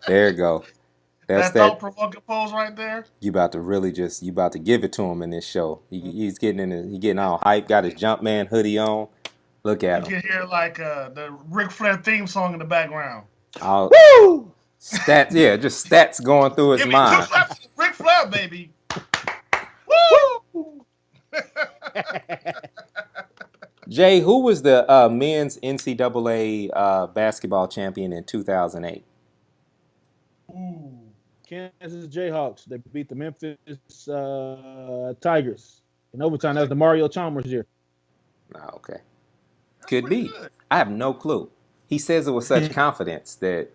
There you go. That's That that. thought-provoking pose right there. You about to really just you about to give it to him in this show. He's getting he getting all hype. Got his Jumpman hoodie on. Look at You him. can hear like the Ric Flair theme song in the background. All Woo! stats. Yeah, just stats going through his Give me two mind. claps of Ric Flair, baby. Woo! Woo! Jay, who was the men's NCAA basketball champion in 2008? Ooh. Kansas Jayhawks. They beat the Memphis Tigers in overtime. That was the Mario Chalmers year. Oh, okay, That's could pretty be. good. I have no clue. He says it with such confidence that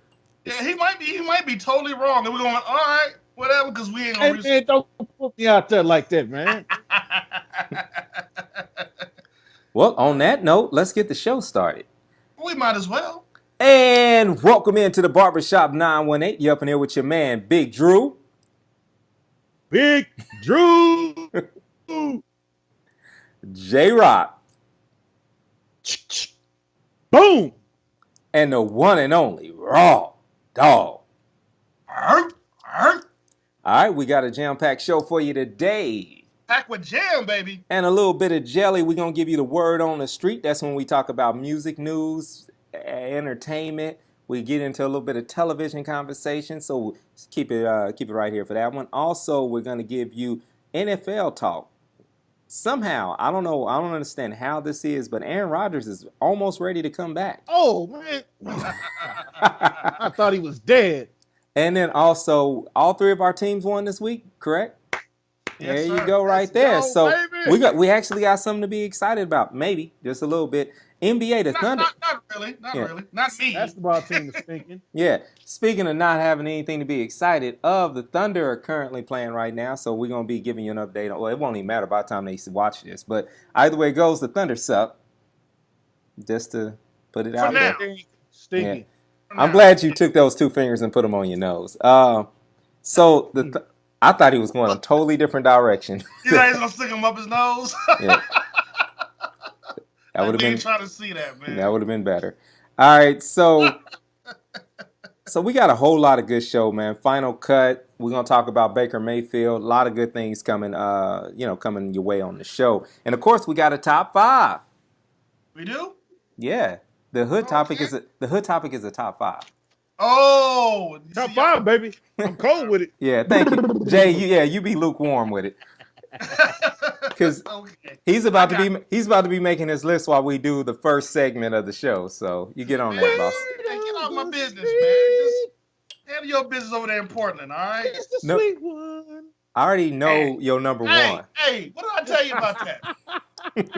Yeah, it's he might be totally wrong. And we're going, all right, whatever, because we ain't gonna Hey research. man, don't put me out there like that, man. well. On that note, let's get the show started. We might as well. And welcome into the Barbershop 918. You up in here with your man, Big Drew, Big Drew. J Rock, Boom. and the one and only Raw Dog. Arr, arr. All right, we got a jam-packed show for you today. Back with jam, baby. And a little bit of jelly. We're going to give you the word on the street. That's when we talk about music news, entertainment. We get into a little bit of television conversation. So keep it right here for that one. Also, we're going to give you NFL talk. Somehow, I don't know, I don't understand how this is, but Aaron Rodgers is almost ready to come back. Oh man. I thought he was dead. And then also, all three of our teams won this week, correct? Yes, There you sir. go, Let's right there. go, So baby. we actually got something to be excited about, maybe just a little bit. NBA, the Not, Thunder. not, not really. Not Yeah, really. Not me. Basketball team is stinking. yeah. Speaking of not having anything to be excited of, the Thunder are currently playing right now, so we're gonna be giving you an update. Well, it won't even matter by the time they watch this, but either way it goes, the Thunder suck. Just to put it For out now. there. Yeah, Stinking. For I'm now. glad you took those two fingers and put them on your nose. So I thought he was going a totally different direction. You know he's gonna stick him up his nose. Yeah, that would Like have we ain't been trying to see that, that man. would have been better. All right, so we got a whole lot of good show, man. Final cut. We're gonna talk about Baker Mayfield. A lot of good things coming, coming your way on the show. And of course, we got a top five. We do? Yeah, Okay. the hood topic is a top five. Oh, you Top see, y'all. five, baby. I'm cold with it. Yeah, thank you, Jay. You be lukewarm with it because Okay. he's I about to got be making his list while we do the first segment of the show. So you get on man. that, boss. Hey, get Word out my on the business, man. Just street. handle your business over there in Portland, all right? It's the No, sweet one. I already Hey, know your number hey, one. hey, what did I tell you about that?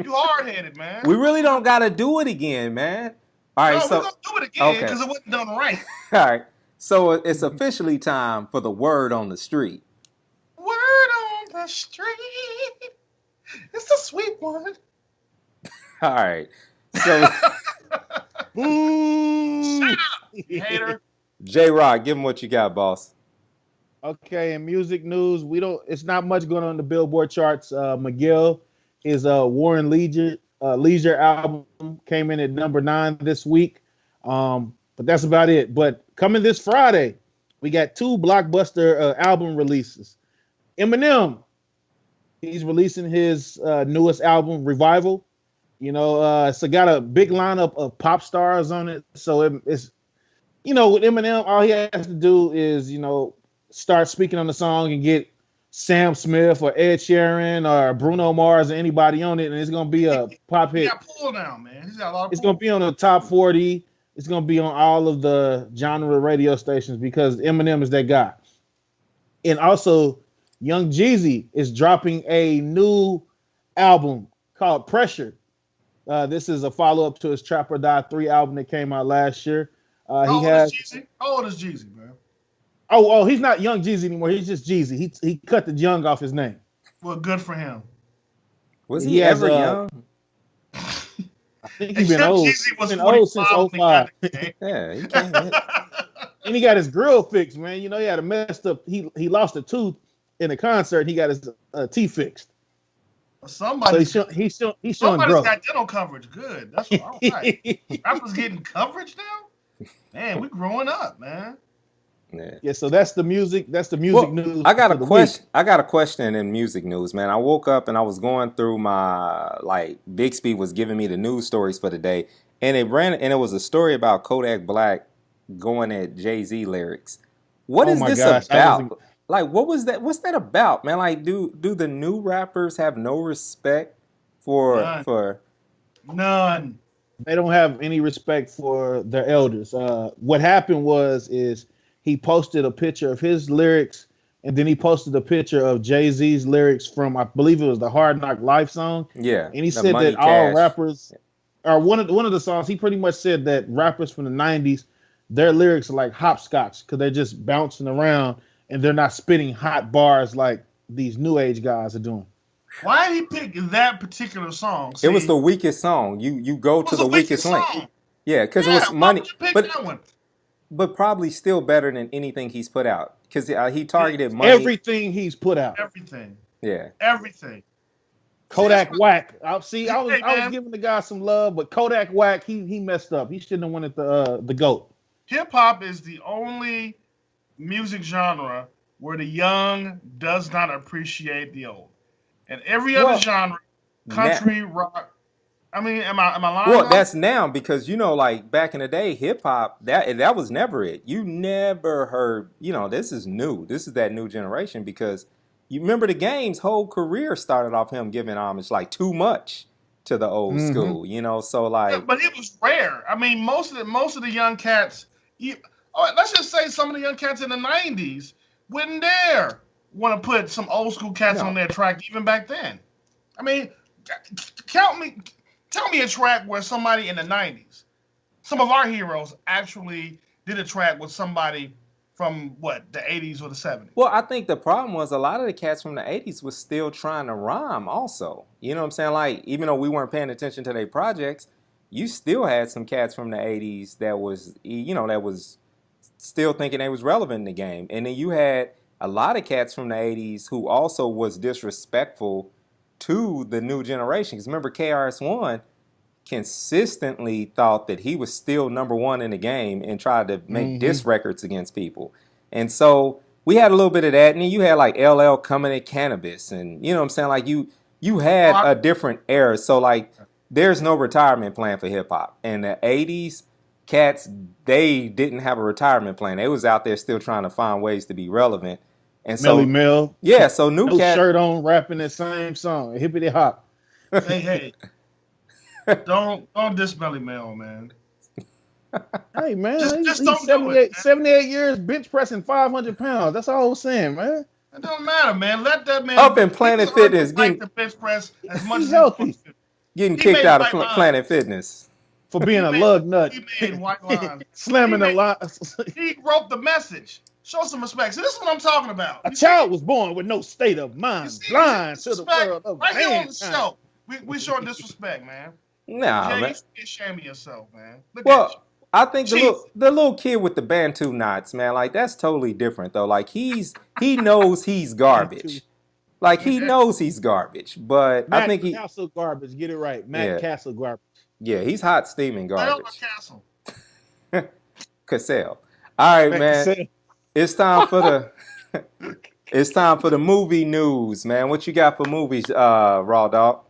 You hard headed, We man. really don't gotta do it again, man. All right, No, we're so gonna do it again okay, because it wasn't done right. all right. So it's officially time for the word on the street. Word on the street. It's the sweet one. All right. So Boo. Shut up, you hater. J Rock, give him what you got, boss. Okay, in music news, we don't. It's not much going on the Billboard charts. McGill, his Leisure album came in at number 9 this week. But that's about it. But coming this Friday, we got two blockbuster album releases. Eminem, he's releasing his newest album, Revival. So got a big lineup of pop stars on it. So it's with Eminem, all he has to do is start speaking on the song and get Sam Smith or Ed Sheeran or Bruno Mars or anybody on it, and it's gonna be a pop He hit. got pull now, man. He's got a lot of It's gonna pull. be on the top 40. It's gonna be on all of the genre radio stations because Eminem is that guy. And also, Young Jeezy is dropping a new album called Pressure. This is a follow up to his Trap or Die 3 album that came out last year. He How old is has Jeezy? How old is Jeezy, man? oh, he's not Young Jeezy anymore. He's just Jeezy. He cut the Young off his name. Well, good for him. Was He he has ever young? I think And he's been Young old. Jeezy He's was been old since 45 when he got 05. in the game. Yeah, he came in. And he got his grill fixed, man. He had a messed up. He lost a tooth in a concert. And he got his teeth fixed. So Somebody's he's showing somebody's growth. got dental coverage. Good. That's all right. Rappers getting coverage now? Man, we growing up, man. Yeah. Yeah, so that's the music. That's the music Well, news I got a for the week. question. I got a question in music news, man. I woke up and I was going through my like Bixby was giving me the news stories for the day, and it was a story about Kodak Black going at Jay-Z lyrics. What Oh is my this gosh, I was about? Like, what was that? What's that about, man? Like, do the new rappers have no respect for None. for? None. they don't have any respect for their elders. What happened was is he posted a picture of his lyrics, and then he posted a picture of Jay Z's lyrics from I believe it was the Hard Knock Life song, Yeah, and he the said that money all cash. rappers, or one of the songs, he pretty much said that rappers from the '90s, their lyrics are like hopscotch because they're just bouncing around and they're not spitting hot bars like these new age guys are doing. Why did he pick that particular song? It was See, the it weakest song. You go to was the the weakest weakest link. song. Yeah, because it Yeah, was why money, would you pick but that one? probably still better than anything he's put out because he It, targeted money. Everything he's put out. everything, Yeah, everything. See, this Kodak is Whack. I see. hey I was man. giving the guy some love, but Kodak Whack, he messed up. He shouldn't have won it the goat. Hip hop is the only music genre where the young does not appreciate the old. And every other well genre, now, country, rock. I mean, am I lying well though? that's now because like back in the day, hip hop that was never it. You never heard. This is new. This is that new generation because you remember the game's whole career started off him giving homage like too much to the old Mm-hmm. school. So Yeah, like but it was rare. I mean, most of the young cats. You, let's just say some of the young cats in the '90s wouldn't dare want to put some old school cats on no. their track even back then. I mean, count me, tell me a track where somebody in the '90s, some of our heroes actually did a track with somebody from what the '80s or the '70s. Well, I think the problem was a lot of the cats from the 80s was still trying to rhyme also. You know what I'm saying? Like, even though we weren't paying attention to their projects, you still had some cats from the 80s that was still thinking they was relevant in the game. And then you had a lot of cats from the 80s who also was disrespectful to the new generation. Because remember, KRS-One consistently thought that he was still number one in the game and tried to make Mm-hmm. diss records against people. And so we had a little bit of that. And then you had like LL coming at cannabis. And you know what I'm saying? Like you Oh, had a different era. So like there's no retirement plan for hip hop. And the 80s cats, they didn't have a retirement plan. They was out there still trying to find ways to be relevant. And Melly so Mel, yeah, so new no cat. shirt on, rapping the same song, hippity hop. hey, hey, don't diss Melly Mel, man. Hey man, Just he's don't do it, 78, man. 78 years bench pressing 500 pounds. That's all I was saying, man. It don't matter, man. Let that Up man. in He Planet can earn the Fitness right getting to bench press as much He's as he healthy wants to. getting He kicked made out of white Planet lines. Fitness. for being He a made lug nut, he made white lines. He slamming a made lot. he wrote the message. Show some respect. See, this is what I'm talking about. A You see, child was born with no state of you mind, see, blind to the disrespect world of right here on the mankind. show. We showing disrespect, man. Nah, Jay, you man. should be ashamed of yourself, man. Look at you, Well, I think the chief. little kid with the Bantu knots, man, like that's totally different though. Like he knows he's And to garbage. Like he knows he's garbage, but I Matt think Castle garbage, get it right. Matt yeah, Castle garbage. yeah, he's hot steaming Lay on my garbage. castle. Cassell. All right, Matt man. Cassell. It's time for the it's time for the movie news, man. What you got for movies, Raw Dog?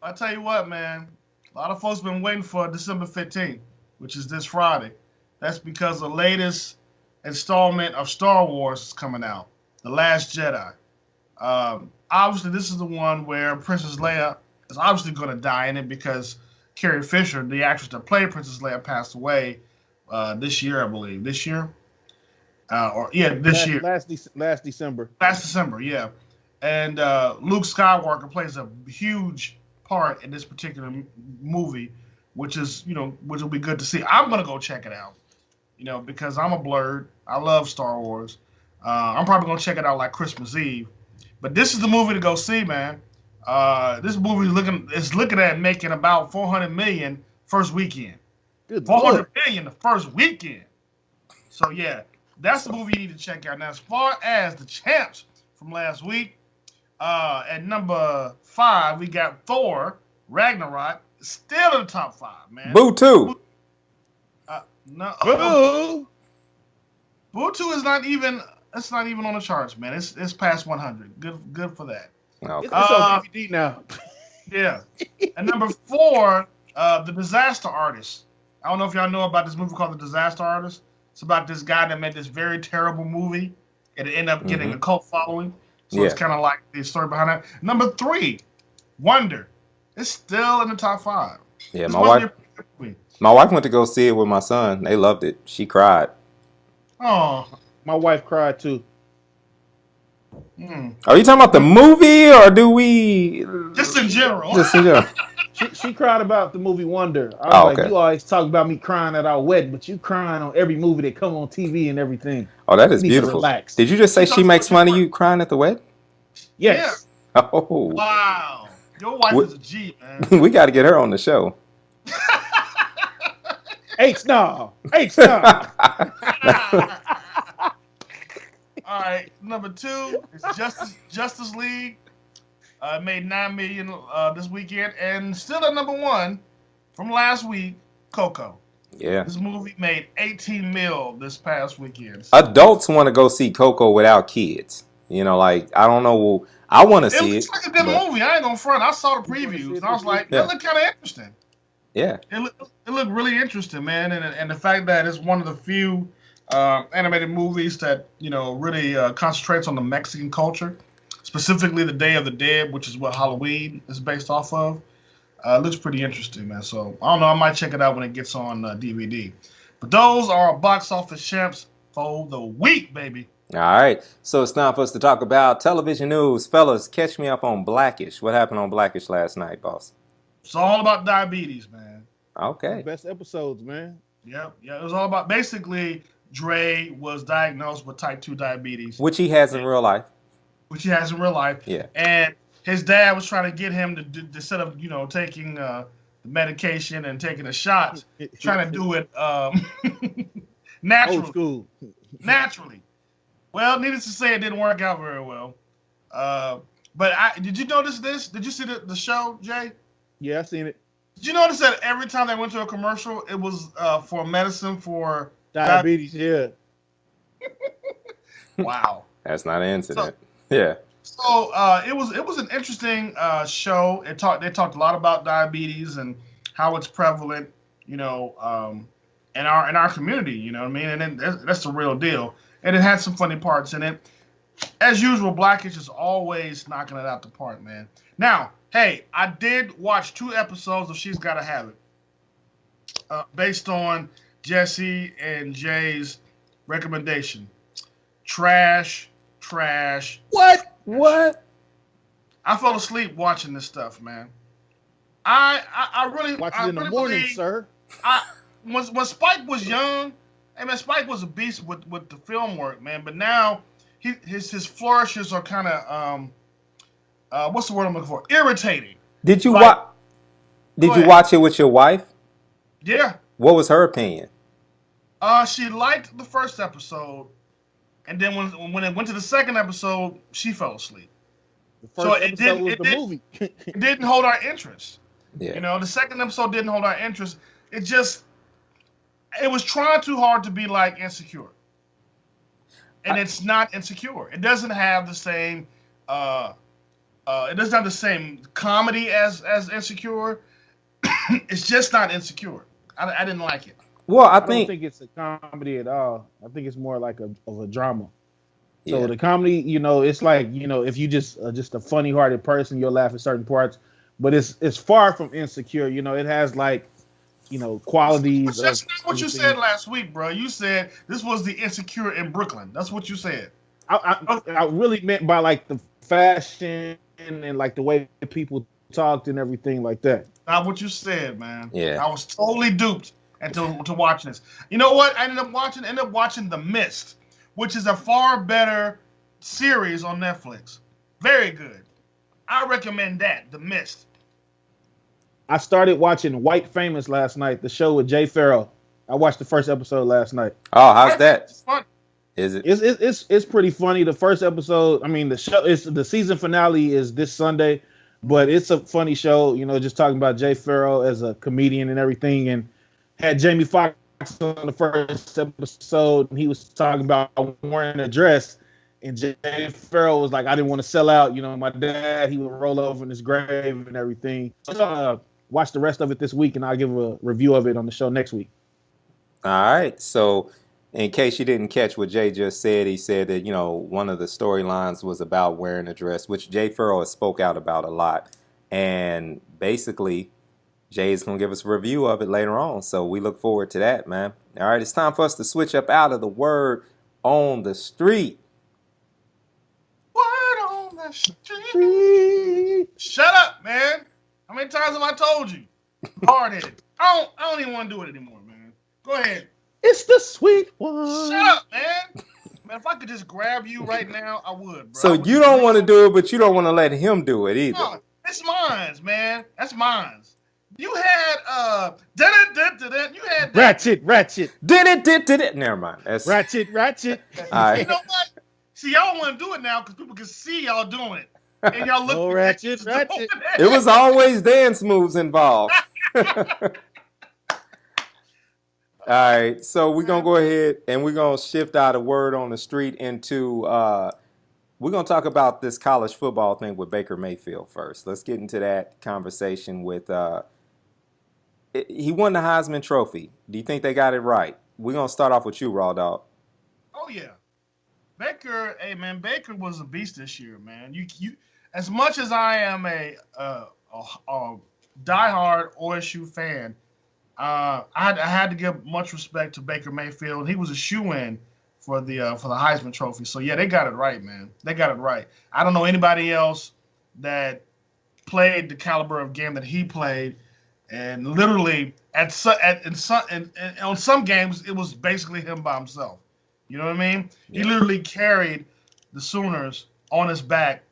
I tell you what, man. A lot of folks been waiting for December 15th, which is this Friday. That's because the latest installment of Star Wars is coming out, The Last Jedi. Obviously, this is the one where Princess Leia is obviously going to die in it because Carrie Fisher, the actress that played Princess Leia, passed away this year, I believe. This year, this year, Last December. last December, yeah. And Luke Skywalker plays a huge part in this particular movie, which will be good to see. I'm gonna go check it out, because I'm a blurred. I love Star Wars. I'm probably gonna check it out like Christmas Eve. But this is the movie to go see, man. This movie is looking at making about 400 million first weekend. Good 400 Lord. million the first weekend. So yeah, that's the movie you need to check out. Now, as far as the champs from last week, at number 5 we got Thor Ragnarok, still in the top 5, man. Boo too. No, Boo! Bluetooth is not even. It's not even on the charts, man. It's past 100. Good for that. Okay. It's on DVD now. Yeah. And number 4, The Disaster Artist. I don't know if y'all know about this movie called The Disaster Artist. It's about this guy that made this very terrible movie, and it ended up getting a cult following. So it's kind of like the story behind that. Number 3, Wonder. It's still in the top 5. Yeah, It's my wife went to go see it with my son. They loved it. She cried. Oh. My wife cried too. Are you talking about the movie, or do we Just in general? Just in general. She cried about the movie Wonder. I was like, okay. you always talk about me crying at our wedding, but you crying on every movie that come on TV and everything. Oh, that is You need to beautiful. relax. Did you just say she makes fun of you crying at the wedding? Yes. Yeah. Oh. Wow. Your wife is a G, man. We got to get her on the show. H-Star. All right, number 2 is Justice League. Made $9 million this weekend, and still at number 1 from last week, Coco. Yeah. This movie made 18 mil this past weekend. So. Adults want to go see Coco without kids. You know, like, I don't know. I want to see it. It looks like a good movie. I ain't gonna front. I saw the previews, and I was like, that looked kind of interesting. Yeah. It looked really interesting, man, and the fact that it's one of the few animated movies that really concentrates on the Mexican culture, specifically the Day of the Dead, which is what Halloween is based off of. Looks pretty interesting, man. So I don't know. I might check it out when it gets on DVD. But those are our box office champs for the week, baby. All right. So it's time for us to talk about television news. Fellas, catch me up on Blackish. What happened on Blackish last night, boss? It's all about diabetes, man. Okay. Best episodes, man. Yep. Yeah. It was all about basically Dre was diagnosed with type 2 diabetes, which he has in real life. Yeah. And his dad was trying to get him to instead of taking the medication and taking the shots, trying to do it naturally. Old school. Naturally. Well, needless to say, it didn't work out very well. But did you notice this? Did you see the show, Jay? Yeah, I seen it. Did you notice that every time they went to a commercial, it was for medicine for diabetes? Yeah. Wow. That's not an incident. Yeah. So it was an interesting show. They talked a lot about diabetes and how it's prevalent, in our community. You know what I mean? And that's the real deal. And it had some funny parts in it. As usual, Blackish is always knocking it out the park, man. Now, hey, I did watch 2 episodes of She's Gotta Have It, based on Jesse and Jay's recommendation. Trash. What? I fell asleep watching this stuff, man. I really watch it in the morning, sir. When Spike was young, Spike was a beast with the film work, man. But now his flourishes are kind of what's the word I'm looking for? Irritating. Did you watch it with your wife? Yeah. What was her opinion? She liked the first episode, and then when it went to the second episode, she fell asleep. The first episode was the movie. It didn't hold our interest. Yeah. The second episode didn't hold our interest. It was trying too hard to be like Insecure. And it's not Insecure. It doesn't have the same comedy as Insecure. It's just not Insecure. I didn't like it. Well, I don't think it's a comedy at all. I think it's more like of a drama. So the comedy, it's like, if you just a funny-hearted person, you'll laugh at certain parts. But it's far from Insecure. It has like, qualities. But that's not what you said last week, bro. You said this was the Insecure in Brooklyn. That's what you said. I really meant by like the fashion and like the way people talked and everything like that. Not what you said, man. Yeah. I was totally duped to watching this. You know what? I ended up watching The Mist, which is a far better series on Netflix. Very good. I recommend that, The Mist. I started watching White Famous last night, the show with Jay Farrell. I watched the first episode last night. Oh, how's that? It's fun. Is it? It's pretty funny. The first episode, the season finale is this Sunday, but it's a funny show. Just talking about Jay Farrell as a comedian and everything, and had Jamie Foxx on the first episode, and he was talking about wearing a dress. And Jay Farrell was like, I didn't want to sell out. You know, my dad, he would roll over in his grave and everything. So watch the rest of it this week, and I'll give a review of it on the show next week. All right. So, in case you didn't catch what Jay just said, he said that, one of the storylines was about wearing a dress, which Jay Farrell has spoke out about a lot. And basically, Jay is going to give us a review of it later on. So, we look forward to that, man. All right. It's time for us to switch up out of the word on the street. Word on the street. Shut up, man. How many times have I told you? Hard-headed. I don't even want to do it anymore, man. Go ahead. It's the sweet one. Shut up, man. Man, if I could just grab you right now, I would, bro. So you don't want to do it, but you don't want to let him do it either. No, it's mine's, man. That's mine's. You had you had that. Ratchet. Did it. Never mind. That's Ratchet. All right. You know what? See, y'all want to do it now because people can see y'all doing it. And y'all look Oh, ratchet. It was always dance moves involved. All right, so we're going to go ahead and we're going to shift out of word on the street into, we're going to talk about this college football thing with Baker Mayfield first. Let's get into that conversation with, he won the Heisman Trophy. Do you think they got it right? We're going to start off with you, Raw Dog. Oh, yeah. Baker, hey, man, Baker was a beast this year, man. You as much as I am a diehard OSU fan, I had to give much respect to Baker Mayfield. He was a shoo-in for the Heisman Trophy. So yeah, they got it right, man. They got it right. I don't know anybody else that played the caliber of game that he played, and literally on some games it was basically him by himself. You know what I mean? Yeah. He literally carried the Sooners on his back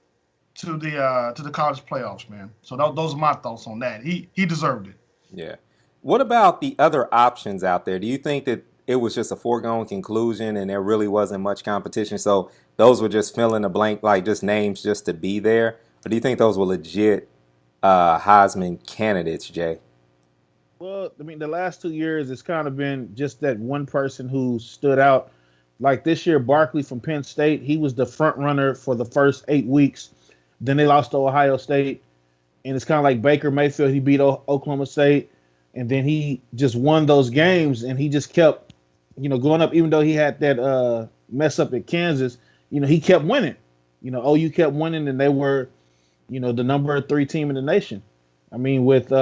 to the college playoffs, man. So those are my thoughts on that. He deserved it. Yeah. What about the other options out there? Do you think that it was just a foregone conclusion and there really wasn't much competition? So those were just fill in the blank, like just names just to be there? Or do you think those were legit Heisman candidates, Jay? Well, I mean, the last 2 years, it's kind of been just that one person who stood out. Like this year, Barkley from Penn State, he was the front runner for the first 8 weeks. Then they lost to Ohio State. And it's kind of like Baker Mayfield. He beat Oklahoma State. And then he just won those games, and he just kept, going up. Even though he had that mess up at Kansas, he kept winning. OU kept winning, and they were, the number 3 team in the nation. I mean, with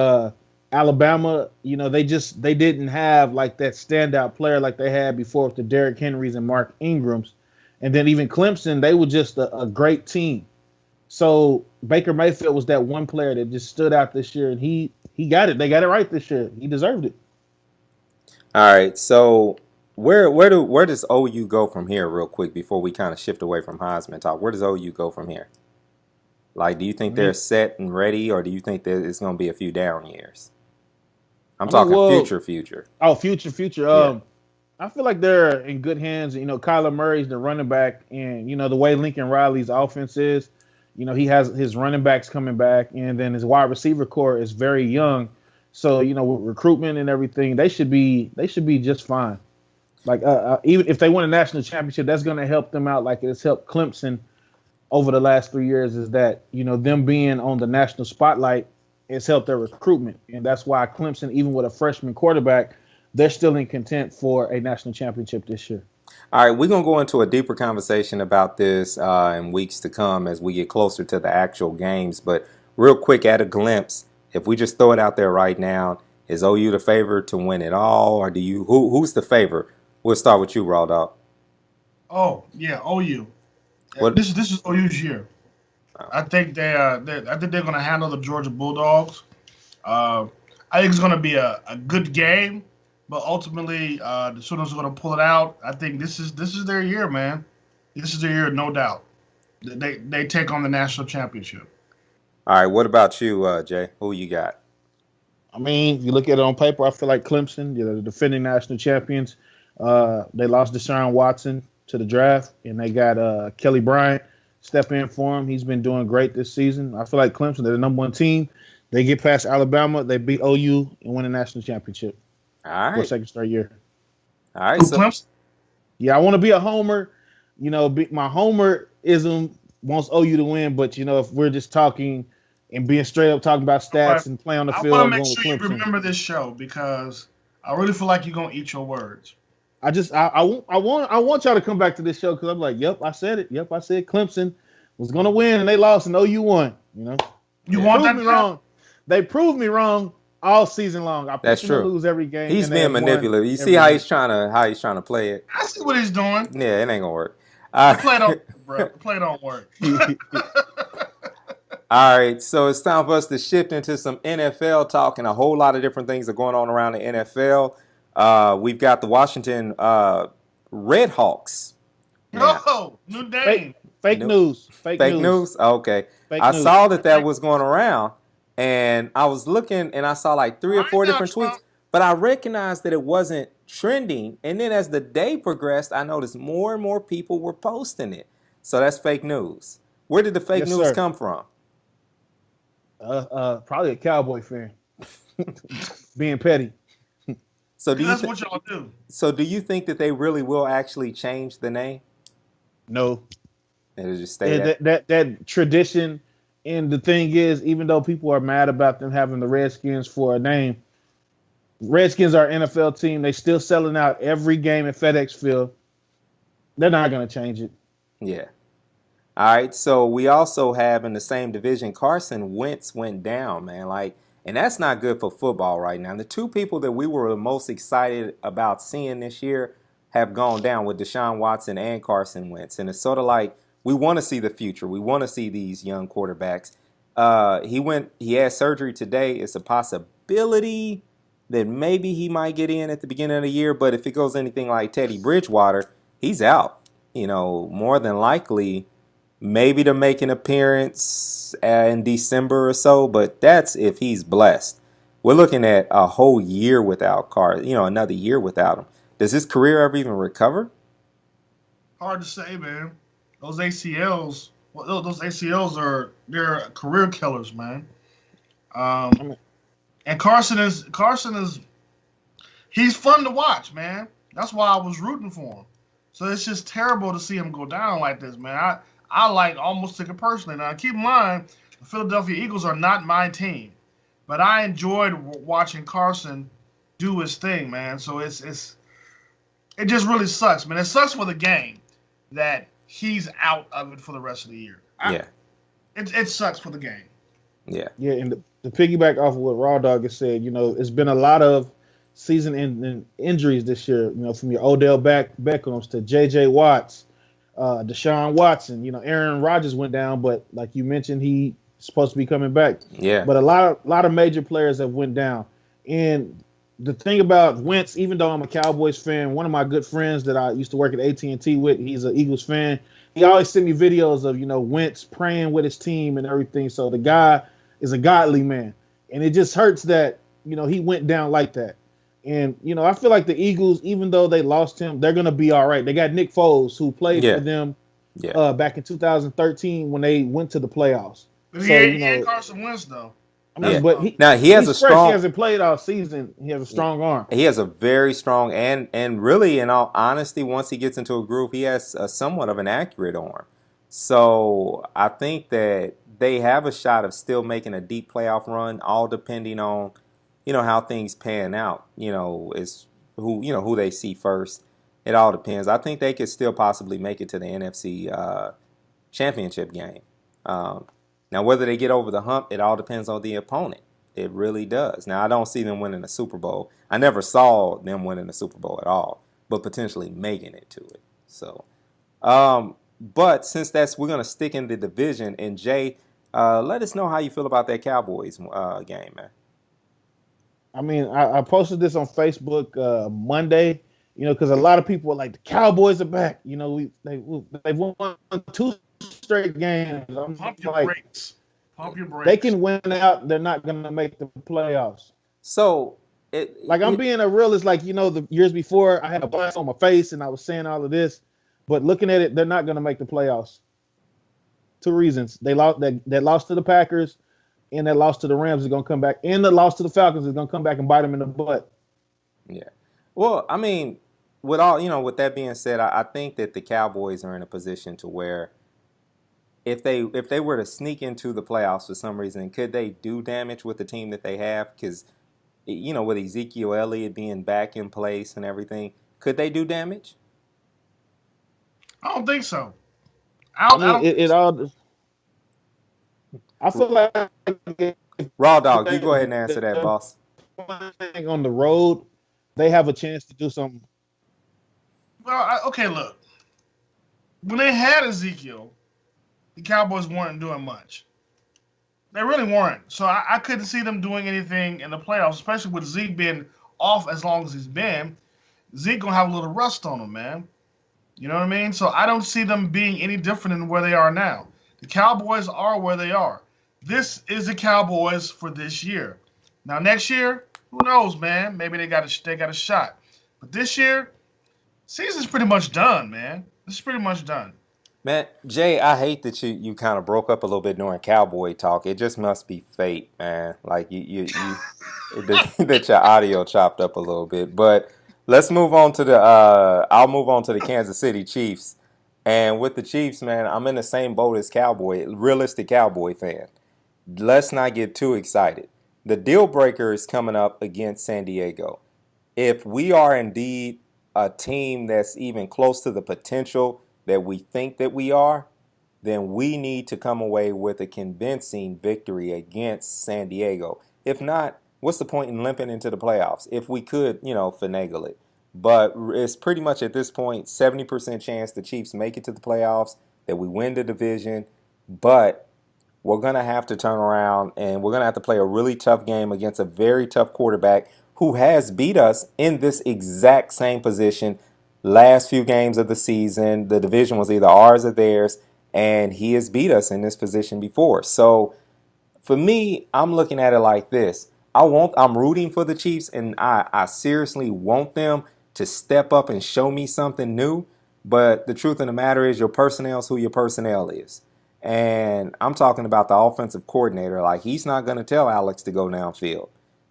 Alabama, they didn't have like that standout player like they had before with the Derrick Henrys and Mark Ingrams. And then even Clemson, they were just a great team. So Baker Mayfield was that one player that just stood out this year, and he got it. They got it right this year. He deserved it. All right. So where does OU go from here, real quick, before we kind of shift away from Heisman talk? Where does OU go from here? Like, do you think they're set and ready, or do you think that it's going to be a few down years? I'm talking future. Oh, future. Yeah. I feel like they're in good hands. Kyler Murray's the running back, and the way Lincoln Riley's offense is. He has his running backs coming back, and then his wide receiver core is very young. So, with recruitment and everything, they should be just fine. Like, even if they win a national championship, that's going to help them out like it's helped Clemson over the last 3 years, is that, them being on the national spotlight has helped their recruitment. And that's why Clemson, even with a freshman quarterback, they're still in content for a national championship this year. All right, we're going to go into a deeper conversation about this in weeks to come as we get closer to the actual games. But real quick, at a glimpse, if we just throw it out there right now, is OU the favorite to win it all, or who's the favorite? We'll start with you, Raw Dog. Oh yeah, OU. This is OU's year. I think they're going to handle the Georgia Bulldogs. I think it's going to be a good game. But ultimately, the Sooners are going to pull it out. I think this is their year, man. This is their year, no doubt. They take on the national championship. All right, what about you, Jay? Who you got? I mean, if you look at it on paper, I feel like Clemson, the defending national champions. They lost Deshaun Watson to the draft, and they got Kelly Bryant step in for him. He's been doing great this season. I feel like Clemson, they're the number 1 team. They get past Alabama, they beat OU, and win a national championship. All right. For a second straight year. All right, Who, so Clemson? Yeah, I want to be a homer. My homerism wants OU to win, but if we're just talking and being straight up talking about All right. stats and play on the I field, want to I'm make going with sure you Clemson. remember this show because I really feel like you're gonna eat your words. I want y'all to come back to this show because I'm like, yep, I said it. Yep, I said Clemson was going to win and they lost and OU won. You They yeah, want proved that me to happen? wrong. They proved me wrong all season long. I that's picked them to true. lose every game He's and they being have won manipulative. You see every game. how he's trying to play it. I see what he's doing. Yeah, it ain't gonna work. The Uh, play don't work, bro. The play don't work. all right, so it's time for us to shift into some NFL talk, and a whole lot of different things are going on around the NFL. We've got the Washington Red Hawks now. No, new fake, name. fake Nope. news. Fake Fake news. news? Okay. Fake I news. saw that Fake was going around, and I was looking and I saw like three or right four now, different tweets, Trump. but I recognized that it wasn't trending. And then as the day progressed, I noticed more and more people were posting it. So that's fake news. Where did the fake Yes, news sir. come from? Probably a Cowboy fan. Being petty. So Cause that's what y'all do. do you think that they really will actually change the name? No. It'll just stay Yeah, that. that tradition. And the thing is, even though people are mad about them having the Redskins for a name, Redskins are an NFL team. They still selling out every game at FedEx Field. They're not going to change it. Yeah. All right, so we also have in the same division, Carson Wentz went down, man. And that's not good for football right now. The two people that we were the most excited about seeing this year have gone down with Deshaun Watson and Carson Wentz. And it's sort of like we want to see the future. We want to see these young quarterbacks. He had surgery today. It's a possibility that maybe he might get in at the beginning of the year, but if it goes anything like Teddy Bridgewater, he's out. More than likely maybe to make an appearance in December or so, but that's if he's blessed. We're looking at a whole year without another year without him. Does his career ever even recover? Hard to say, man. Those ACLs, those ACLs they're career killers, man. mean, And Carson is he's fun to watch, man. That's why I was rooting for him. So it's just terrible to see him go down like this, man. I like almost took it personally. Now keep in mind, the Philadelphia Eagles are not my team, but I enjoyed watching Carson do his thing, man. So it just really sucks, man. It sucks for the game that he's out of it for the rest of the year. Yeah. It sucks for the game. Yeah. Yeah, and the piggyback off of what Raw Dog has said, it's been a lot of season injuries this year. From your Odell Beckhams to J.J. Watts, Deshaun Watson. Aaron Rodgers went down, but like you mentioned, he's supposed to be coming back. Yeah. But a lot of major players have went down. And the thing about Wentz, even though I'm a Cowboys fan, one of my good friends that I used to work at AT&T with, he's an Eagles fan. He always sent me videos of Wentz praying with his team and everything. So the guy is a godly man, and it just hurts that he went down like that. And I feel like the Eagles, even though they lost him, they're gonna be all right. They got Nick Foles, who played for them back in 2013 when they went to the playoffs. But So he ain't Carson Wentz though. I mean, Yeah. but Now he has he's a fresh. He strong. hasn't played all season. He has a strong arm. He has a very strong and really, in all honesty, once he gets into a groove, he has somewhat of an accurate arm. So I think that they have a shot of still making a deep playoff run, all depending on how things pan out. Is who they see first. It all depends. I think they could still possibly make it to the NFC championship game. Now, whether they get over the hump, it all depends on the opponent. It really does. Now, I don't see them winning a Super Bowl. I never saw them winning a Super Bowl at all, but potentially making it to it. So, but since we're going to stick in the division. And Jay, let us know how you feel about that Cowboys game, man. I mean, I posted this on Facebook Monday. Because a lot of people were like, the Cowboys are back. They've won 2 straight games. I'm Pump your like, brakes. Pump your brakes. they can win out. They're not going to make the playoffs. So, I'm being a realist. Like, the years before, I had a blast on my face and I was saying all of this. But looking at it, they're not going to make the playoffs. 2 reasons. They lost. That lost to the Packers, and that loss to the Rams is going to come back. And the loss to the Falcons is going to come back and bite them in the butt. Yeah. Well, I mean, with that being said, I think that the Cowboys are in a position to where if they were to sneak into the playoffs for some reason, could they do damage with the team that they have? Because with Ezekiel Elliott being back in place and everything, could they do damage? I don't think so. I I mean, don't. it all. I feel like if Raw dog, you go ahead and answer that, they're boss. playing on the road, they have a chance to do something. Well, okay, look. When they had Ezekiel, the Cowboys weren't doing much. They really weren't. So I couldn't see them doing anything in the playoffs, especially with Zeke being off as long as he's been. Zeke gonna have a little rust on him, man. You know what I mean? So I don't see them being any different than where they are now. The Cowboys are where they are. This is the Cowboys for this year. Now next year, who knows, man? Maybe they got a shot. But this year, season's pretty much done, man. This is pretty much done. Man, Jay, I hate that you kind of broke up a little bit during Cowboy talk. It just must be fate, man. Like that your audio chopped up a little bit. But let's move on to the I'll move on to the Kansas City Chiefs. And with the Chiefs, man, I'm in the same boat as realistic Cowboy fan. Let's not get too excited. The deal breaker is coming up against San Diego. If we are indeed a team that's even close to the potential that we think that we are, then we need to come away with a convincing victory against San Diego. If not, what's the point in limping into the playoffs? If we could, finagle it. But it's pretty much at this point 70% chance the Chiefs make it to the playoffs, that we win the division. But we're going to have to turn around and we're going to have to play a really tough game against a very tough quarterback who has beat us in this exact same position last few games of the season. The division was either ours or theirs, and he has beat us in this position before. So for me, I'm looking at it like this. I'm rooting for the Chiefs, and I seriously want them to step up and show me something new. But the truth of the matter is your personnel is who your personnel is. And I'm talking about the offensive coordinator. Like, he's not going to tell Alex to go downfield.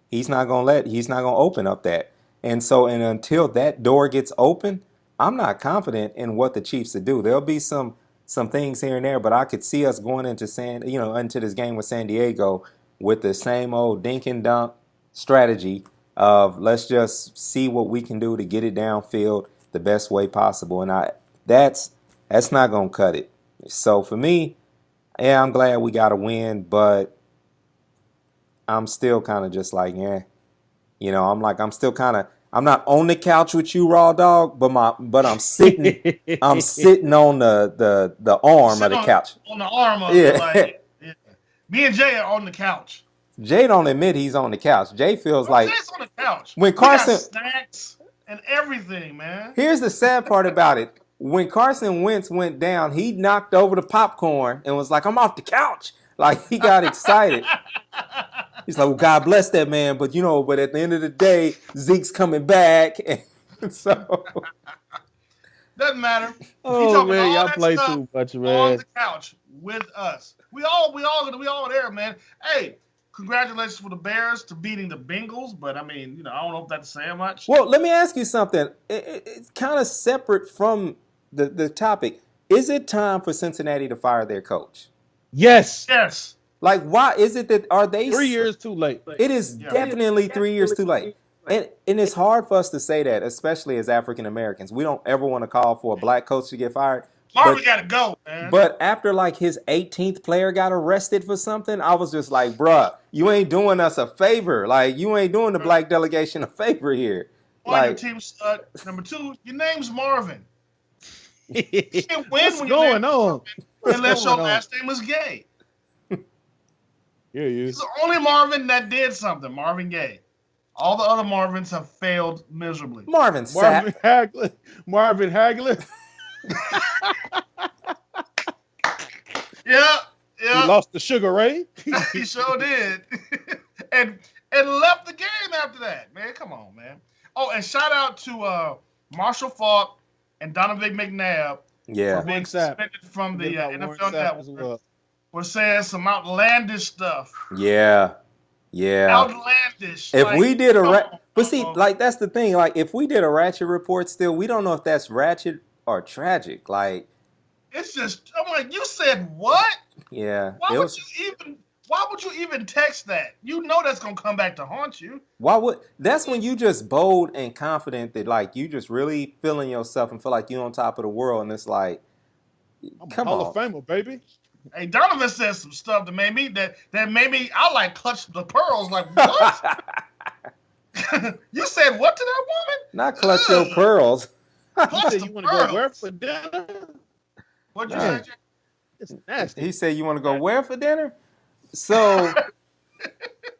He's not going to open up that. And until that door gets open, I'm not confident in what the Chiefs would do. There'll be some things here and there, but I could see us going into this game with San Diego with the same old dink and dunk strategy of let's just see what we can do to get it downfield the best way possible. And that's not going to cut it. So for me, yeah, I'm glad we got a win, but I'm still kind of just like, yeah. I'm still kind of, I'm not on the couch with you, Raw Dog, but I'm sitting on the arm of the couch. On the arm of yeah. it, like, yeah. Me and Jay are on the couch. Jay don't admit he's on the couch. Jay feels like Jay's on the couch. When Carson, we got snacks and everything, man. Here's the sad part about it. When Carson Wentz went down, he knocked over the popcorn and was like, "I'm off the couch." Like, he got excited. He's like, "Well, God bless that man," but at the end of the day, Zeke's coming back, and so doesn't matter. Oh man, y'all play too much, man. On the couch with us, we all there, man. Hey, congratulations for the Bears to beating the Bengals, but I mean, I don't know if that's saying much. Well, let me ask you something. It's kind of separate from the topic. Is it time for Cincinnati to fire their coach? Yes. Yes. Like, why is it that are they 3 years too late? It is definitely 3 years too late. And it's hard for us to say that, especially as African Americans. We don't ever want to call for a black coach to get fired. Marvin got to go, man. But after like his 18th player got arrested for something, I was just like, bruh, you ain't doing us a favor. Like, you ain't doing the black delegation a favor here. One, your team's number two, your name's Marvin. You can't win What's going on? Unless your last name is Gay. Here you. He's the only Marvin that did something. Marvin Gaye. All the other Marvins have failed miserably. Marvin Hagler. Marvin Hagler. Yeah. He lost the Sugar Ray. He sure did. and left the game after that. Man, come on, man. Oh, and shout out to Marshall Faulk and Donovan McNabb for being suspended from the NFL Network. We're saying some outlandish stuff. Yeah. Outlandish. If we did But see, like that's the thing. Like if we did a Ratchet report, still we don't know if that's Ratchet or tragic. Like it's just I'm like, you said what? yeah, Why it would was. you even? Why would you even text that? You know that's gonna come back to haunt you. Why would that's when you just bold and confident that like you just really feeling yourself and feel like you on top of the world, and it's like, I'm a come Hall of on. Famer, baby. Hey, Donovan said some stuff that made me I like clutch the pearls. Like what? You said what to that woman? Not clutch your pearls. You Clutch said the you want to go where pearls. for dinner? What'd you Nah. say, Jack? It's nasty. He said you want to go where for dinner? So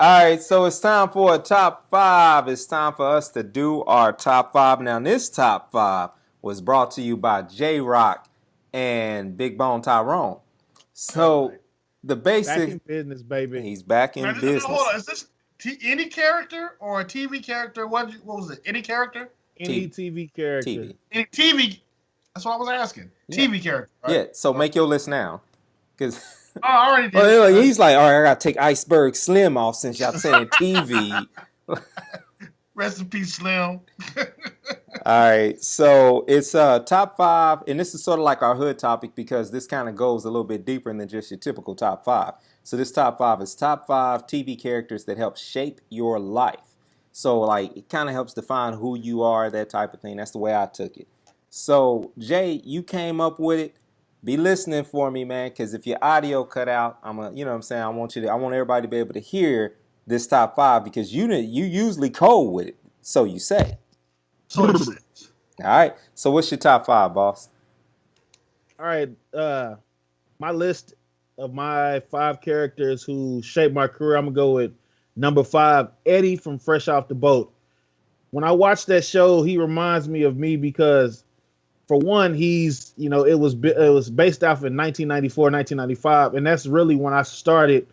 all right, so it's time for a top five. It's time for us to do our top five. Now, this top five was brought to you by J Rock and Big Bone Tyrone. So the Back basic, in business, baby. he's back in Now, business. hold on. Is this any character or a TV character? What was it? Any character? Any TV character. TV. Any TV? That's what I was asking. Yeah. TV character. Right? Yeah, so make your list now. Because Oh, I already did. he's like, all right, I got to take Iceberg Slim off since y'all saying TV. Rest in peace, Slim. All right, so it's top five, and this is sort of like our hood topic because this kind of goes a little bit deeper than just your typical top five. So this top five is top five TV characters that help shape your life. So like it kind of helps define who you are, that type of thing. That's the way I took it. So Jay, you came up with it. Be listening for me, man, because if your audio cut out, you know what I'm saying. I want everybody to be able to hear this top five because you usually cold with it, so you say. So it says. All right. So what's your top five, boss? All right. My list of my 5 characters who shaped my career, I'm gonna go with number 5, Eddie from Fresh Off the Boat. When I watch that show, he reminds me of me because, for one, he's it was based off in 1994, 1995, and that's really when I started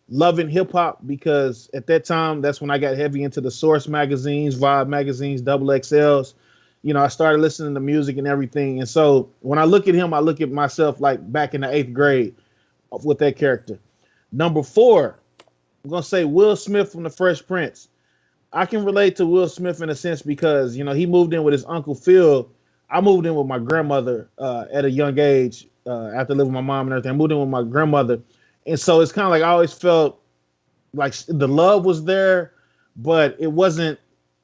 loving hip hop because at that time that's when I got heavy into the Source magazines, Vibe magazines, Double XLs. I started listening to music and everything, and so when I look at him, I look at myself like back in the 8th grade with that character. Number 4, I'm gonna say Will Smith from The Fresh Prince. I can relate to Will Smith in a sense because he moved in with his Uncle Phil. I moved in with my grandmother at a young age after living with my mom and everything. I moved in with my grandmother, and so it's kind of like I always felt like the love was there, but it wasn't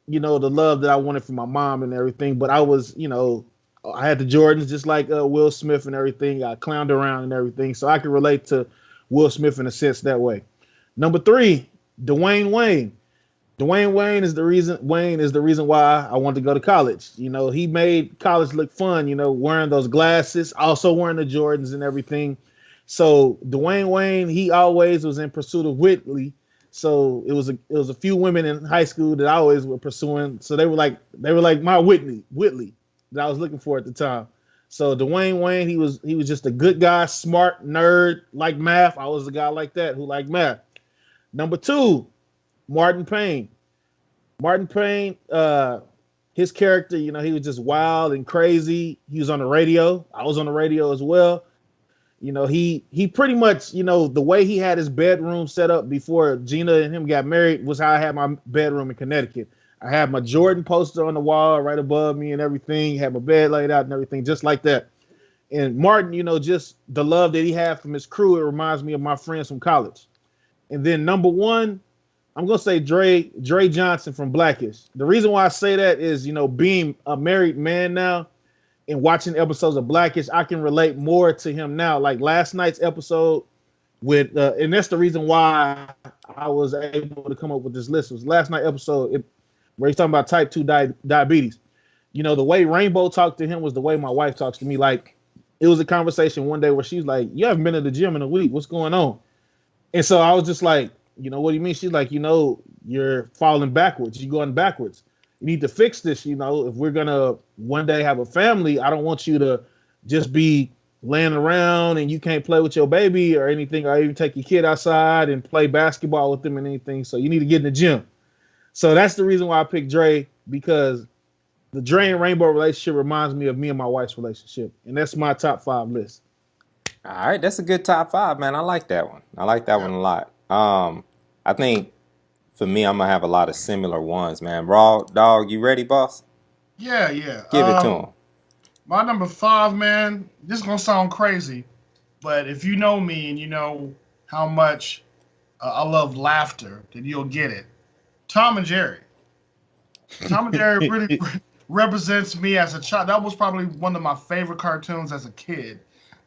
the love that I wanted from my mom and everything. But I was I had the Jordans just like Will Smith and everything. I clowned around and everything, so I could relate to Will Smith in a sense that way. Number 3, Dwayne Wayne. Dwayne Wayne is the reason why I wanted to go to college. He made college look fun, wearing those glasses, also wearing the Jordans and everything. So Dwayne Wayne, he always was in pursuit of Whitley. So it was a few women in high school that I always were pursuing. So they were like my Whitley that I was looking for at the time. So Dwayne Wayne, he was just a good guy, smart nerd, like math. I was a guy like that who liked math. Number 2, Martin Payne. Martin Payne, his character, he was just wild and crazy. He was on the radio. I was on the radio as well. He pretty much, the way he had his bedroom set up before Gina and him got married was how I had my bedroom in Connecticut. I had my Jordan poster on the wall right above me and everything. Had my bed laid out and everything just like that. And Martin, just the love that he had from his crew, it reminds me of my friends from college. And then number 1, I'm going to say Dre Johnson from Blackish. The reason why I say that is, being a married man now and watching episodes of Blackish, I can relate more to him now. Like last night's episode with, and that's the reason why I was able to come up with this list. It was last night's episode where he's talking about type 2 diabetes. The way Rainbow talked to him was the way my wife talks to me. Like it was a conversation one day where she's like, you haven't been to the gym in a week. What's going on? And so I was just like, what do you mean? She's like, you're falling backwards. You're going backwards. You need to fix this. If we're going to one day have a family, I don't want you to just be laying around and you can't play with your baby or anything, or even take your kid outside and play basketball with them and anything. So you need to get in the gym. So that's the reason why I picked Dre, because the Dre and Rainbow relationship reminds me of me and my wife's relationship. And that's my top 5 list. All right, that's a good top 5, man. I like that one. I like that one a lot. I think For me, I'm gonna have a lot of similar ones, man. Raw dog, you ready, boss? Yeah, yeah. Give it to him. My number five, man. This is gonna sound crazy, but if you know me and you know how much I love laughter, then you'll get it. Tom and Jerry. Tom and Jerry really represents me as a child. That was probably one of my favorite cartoons as a kid.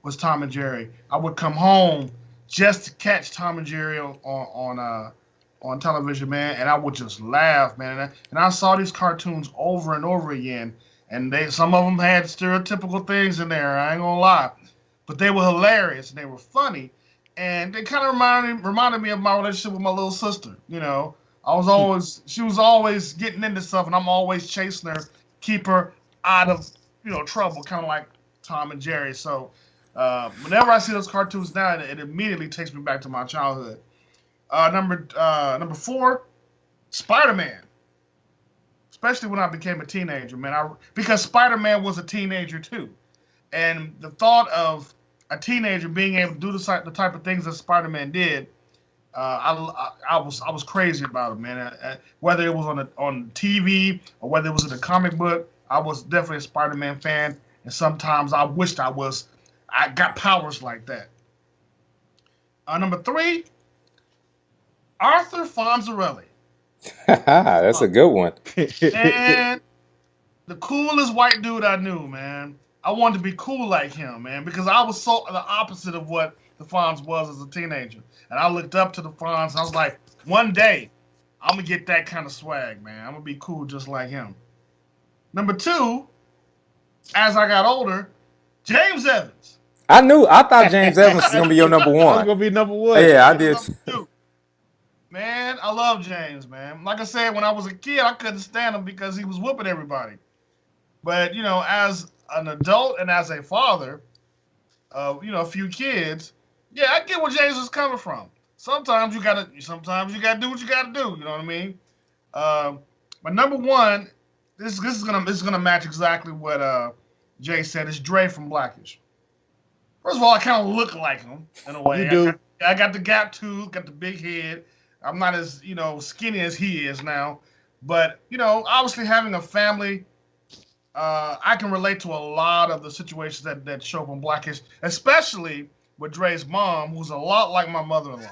Was Tom and Jerry. I would come home just to catch Tom and Jerry on television, man, and I would just laugh, man. And I saw these cartoons over and over again, and they some of them had stereotypical things in there. I ain't gonna lie, but they were hilarious and they were funny, and they kind of reminded me of my relationship with my little sister. You know, she was always getting into stuff, and I'm always chasing her, keep her out of trouble, kind of like Tom and Jerry. So whenever I see those cartoons now, it immediately takes me back to my childhood. Number four, Spider-Man. Especially when I became a teenager, man. Because Spider-Man was a teenager too, and the thought of a teenager being able to do the type of things that Spider-Man did, I was crazy about it, man. Whether it was on TV or whether it was in a comic book, I was definitely a Spider-Man fan, and sometimes I wished I got powers like that. Number three, Arthur Fonzarelli. That's a good one. Man, the coolest white dude I knew, man. I wanted to be cool like him, man, because I was so the opposite of what the Fonz was as a teenager. And I looked up to the Fonz. I was like, one day, I'm going to get that kind of swag, man. I'm going to be cool just like him. Number two, as I got older, James Evans. I thought James Evans was going to be your number I was one. gonna be number one. Yeah, I did. Man, I love James, man. Like I said, when I was a kid, I couldn't stand him because he was whooping everybody. But, as an adult and as a father of, a few kids, yeah, I get where James is coming from. Sometimes you gotta do what you gotta do. You know what I mean? But number one, this is gonna match exactly what Jay said. It's Dre from Blackish. First of all, I kind of look like him in a way. You do. I got the gap tooth, got the big head. I'm not as skinny as he is now, but obviously having a family, I can relate to a lot of the situations that show up on Blackish, especially with Dre's mom, who's a lot like my mother-in-law.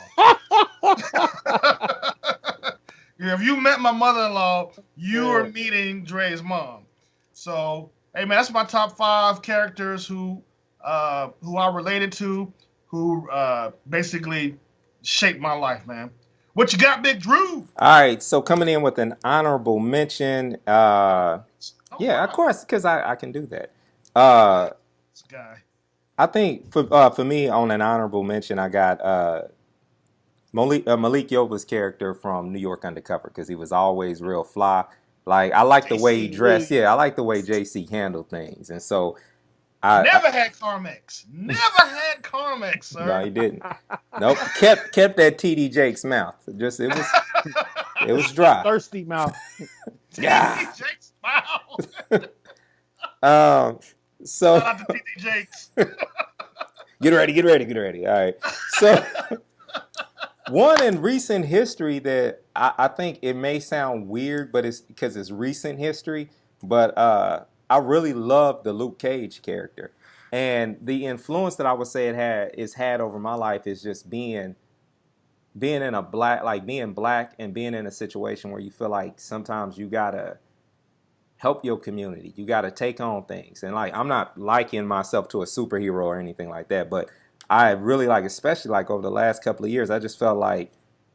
If you met my mother-in-law, you are meeting Dre's mom. So, hey man, that's my top 5 characters who I related to, who basically shaped my life, man. What you got, Big Drew? All right, so coming in with an honorable mention. Yeah, of course, because I can do that. This guy. I think for me on an honorable mention, I got Malik Yoba's character from New York Undercover because he was always real fly. Like I like the way he dressed. Yeah, I like the way JC handled things, and so Never had Carmex. Never had Carmex, sir. No, he didn't. Nope. Kept that TD Jake's mouth. Just it was dry. Thirsty mouth. Yeah. TD Jake's mouth. So shout out to TD Jakes. Get ready. All right. So one in recent history that I think it may sound weird, but it's because it's recent history. But I really love the Luke Cage character, and the influence that I would say it had over my life is just being in a being black and being in a situation where you feel like sometimes you gotta help your community, you gotta take on things, and like I'm not likening myself to a superhero or anything like that, but I really especially over the last couple of years, I just felt like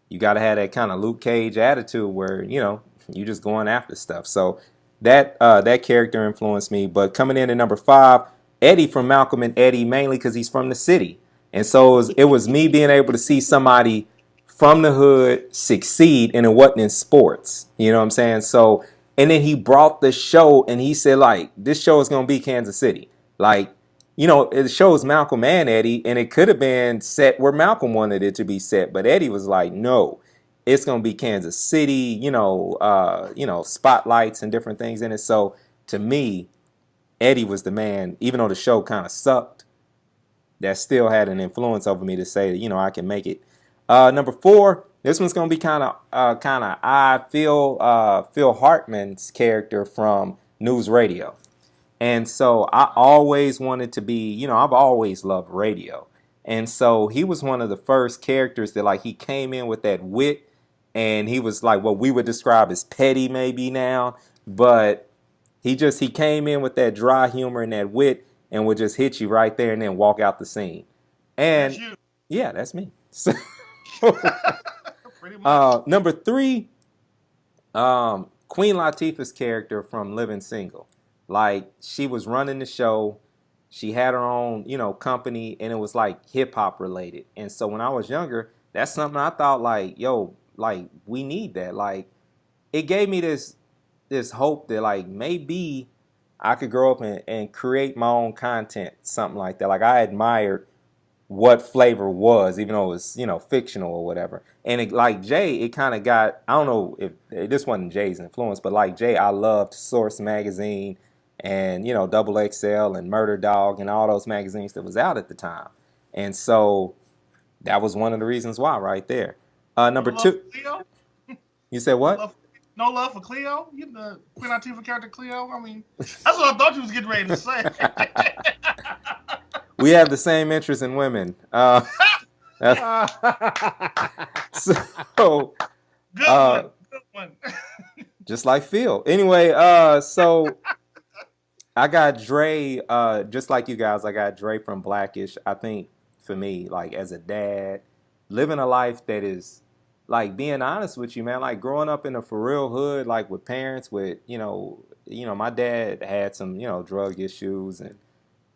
you gotta have that kind of Luke Cage attitude where you just going after stuff. So that character influenced me. But coming in at number 5, Eddie from Malcolm and Eddie, mainly because he's from the city, and so it was me being able to see somebody from the hood succeed, and it wasn't in sports. You know what I'm saying? So, and then he brought the show, and he said this show is gonna be Kansas City. It shows Malcolm and Eddie, and it could have been set where Malcolm wanted it to be set, but Eddie was like, no. It's gonna be Kansas City, spotlights and different things in it. So to me, Eddie was the man, even though the show kind of sucked, that still had an influence over me to say, I can make it. Number 4, This one's gonna be kind of odd. Phil Hartman's character from News Radio. And so I always wanted to be, I've always loved radio. And so he was one of the first characters that like he came in with that wit and he was like what we would describe as petty maybe now, but he came in with that dry humor and that wit and would just hit you right there and then walk out the scene. That's And you. yeah, that's me. So Pretty much. number 3, Queen Latifah's character from Living Single. Like she was running the show. She had her own, company and it was like hip hop related. And so when I was younger, that's something I thought like, yo, like we need that. Like it gave me this hope that like maybe I could grow up and create my own content, something like that. Like I admired what flavor was, even though it was, fictional or whatever. And it, like Jay, it kind of got, I don't know if this wasn't Jay's influence, but like Jay, I loved Source Magazine and, Double XL and Murder Dog and all those magazines that was out at the time. And so that was one of the reasons why right there. No Number love for 2, Cleo? you said No what? love, no love for Cleo? You the Queen Latifah character Cleo? I mean, that's what I thought you was getting ready to say. We have the same interest in women. So, Good uh, one. Good one. just like Phil. Anyway, so I got Dre, just like you guys, I got Dre from Blackish. I think for me, like as a dad, living a life that is like being honest with you, man, like growing up in a for real hood, like with parents with, my dad had some, drug issues and,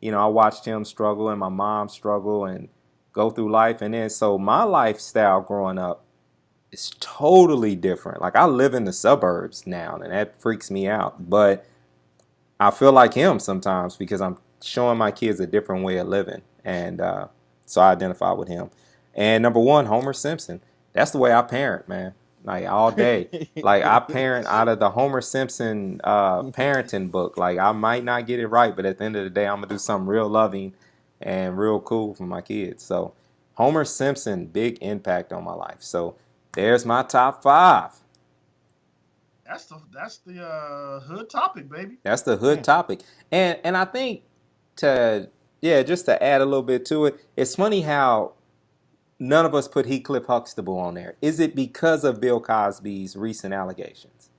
I watched him struggle and my mom struggle and go through life. And then so my lifestyle growing up is totally different. Like I live in the suburbs now and that freaks me out. But I feel like him sometimes because I'm showing my kids a different way of living. And so I identify with him. And number 1, Homer Simpson. That's the way I parent, man. Like all day. Like I parent out of the Homer Simpson parenting book. Like I might not get it right, but at the end of the day, I'm going to do something real loving and real cool for my kids. So Homer Simpson, big impact on my life. So there's my top 5. That's the hood topic, baby. That's the hood topic. And I think to just to add a little bit to it, it's funny how none of us put Heathcliff Huxtable on there. Is it because of Bill Cosby's recent allegations?